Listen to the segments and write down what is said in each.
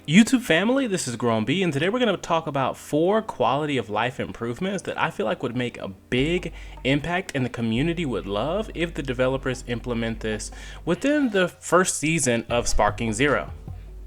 YouTube family, this is Grown B, and today we're going to talk about 4 quality of life improvements that I feel like would make a big impact and the community would love if the developers implement this within the first season of Sparking Zero.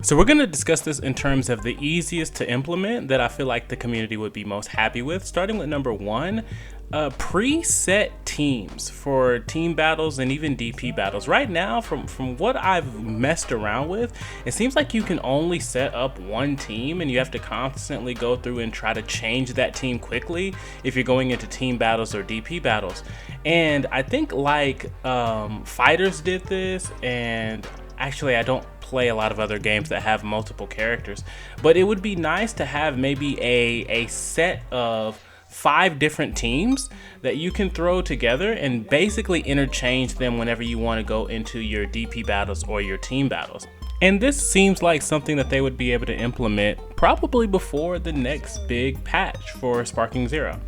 So we're going to discuss this in terms of the easiest to implement that I feel like the community would be most happy with, starting with number 1. Preset teams for team battles and even DP battles. Right now, from what I've messed around with, it seems like you can only set up one team and you have to constantly go through and try to change that team quickly if you're going into team battles or DP battles. And I think like Fighters did this, and actually I don't play a lot of other games that have multiple characters, but it would be nice to have maybe a set of 5 different teams that you can throw together and basically interchange them whenever you want to go into your DP battles or your team battles. And this seems like something that they would be able to implement probably before the next big patch for Sparking Zero.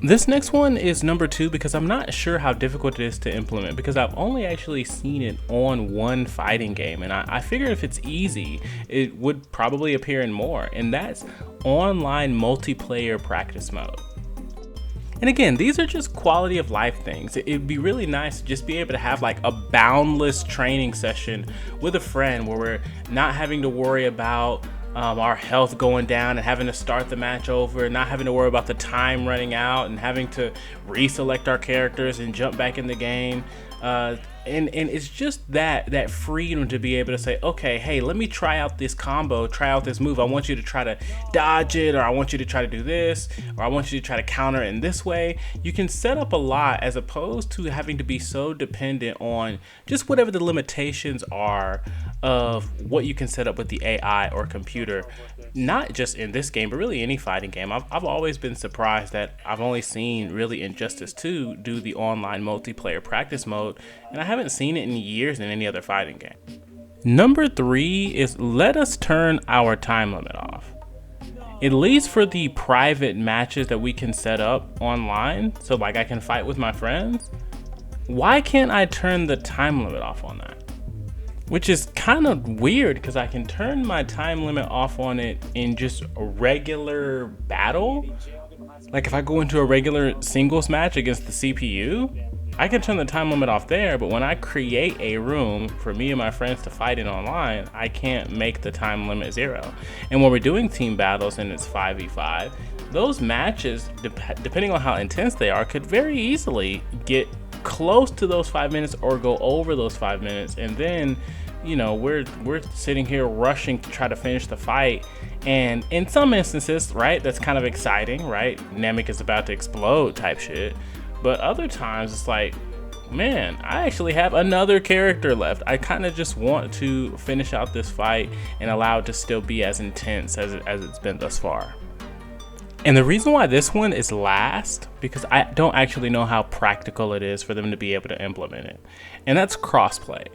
This next one is number 2 because I'm not sure how difficult it is to implement, because I've only actually seen it on one fighting game, and I figured if it's easy, it would probably appear in more, and that's online multiplayer practice mode. And again, these are just quality of life things. It'd be really nice to just be able to have like a boundless training session with a friend where we're not having to worry about our health going down and having to start the match over, not having to worry about the time running out and having to reselect our characters and jump back in the game. And it's just that freedom to be able to say, okay, hey, let me try out this combo, try out this move. I want you to try to dodge it, or I want you to try to do this, or I want you to try to counter it in this way. You can set up a lot as opposed to having to be so dependent on just whatever the limitations are of what you can set up with the AI or computer. Not just in this game, but really any fighting game. I've always been surprised that I've only seen really Injustice 2 do the online multiplayer practice mode, and I haven't seen it in years in any other fighting game. Number 3 is let us turn our time limit off. At least for the private matches that we can set up online, so like I can fight with my friends, why can't I turn the time limit off on that? Which is kind of weird because I can turn my time limit off on it in just a regular battle. Like if I go into a regular singles match against the CPU, I can turn the time limit off there, but when I create a room for me and my friends to fight in online, I can't make the time limit 0. And when we're doing team battles and it's 5v5, those matches, depending on how intense they are, could very easily get close to those 5 minutes or go over those 5 minutes, and then you know we're sitting here rushing to try to finish the fight. And in some instances, right, that's kind of exciting, right, Namek is about to explode type shit, but other times it's like, man, I actually have another character left. I kind of just want to finish out this fight and allow it to still be as intense as it's been thus far. And the reason why this one is last, because I don't actually know how practical it is for them to be able to implement it, and that's crossplay.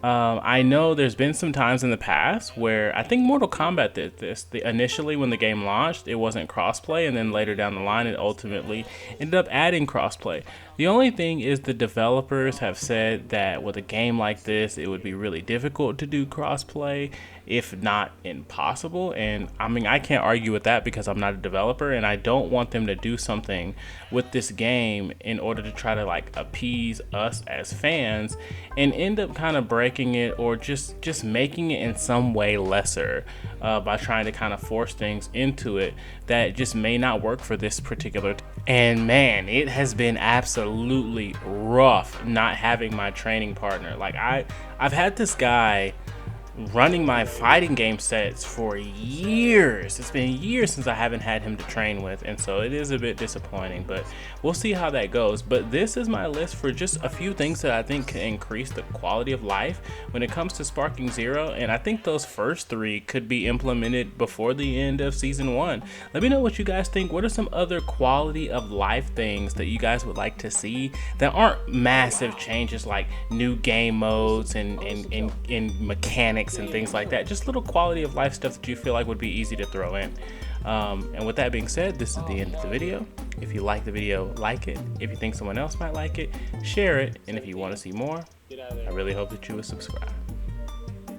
I know there's been some times in the past where I think Mortal Kombat did this. Initially when the game launched, it wasn't crossplay, and then later down the line it ultimately ended up adding crossplay. The only thing is the developers have said that with a game like this, it would be really difficult to do crossplay, if not impossible. And I mean, I can't argue with that because I'm not a developer, and I don't want them to do something with this game in order to try to like appease us as fans and end up kind of breaking it, or just making it in some way lesser by trying to kind of force things into it that just may not work for this particular and man, it has been absolutely rough not having my training partner. Like I've had this guy running my fighting game sets for years. It's been years since I haven't had him to train with, and so it is a bit disappointing, but we'll see how that goes. But this is my list for just a few things that I think can increase the quality of life when it comes to Sparking Zero, and I think those first 3 could be implemented before the end of season 1. Let me know what you guys think. What are some other quality of life things that you guys would like to see that aren't massive changes like new game modes and mechanics and things like that? Just little quality of life stuff that you feel like would be easy to throw in. And with that being said, this is the end of the video. If you like the video, like it. If you think someone else might like it, share it. And if you want to see more, I really hope that you will subscribe.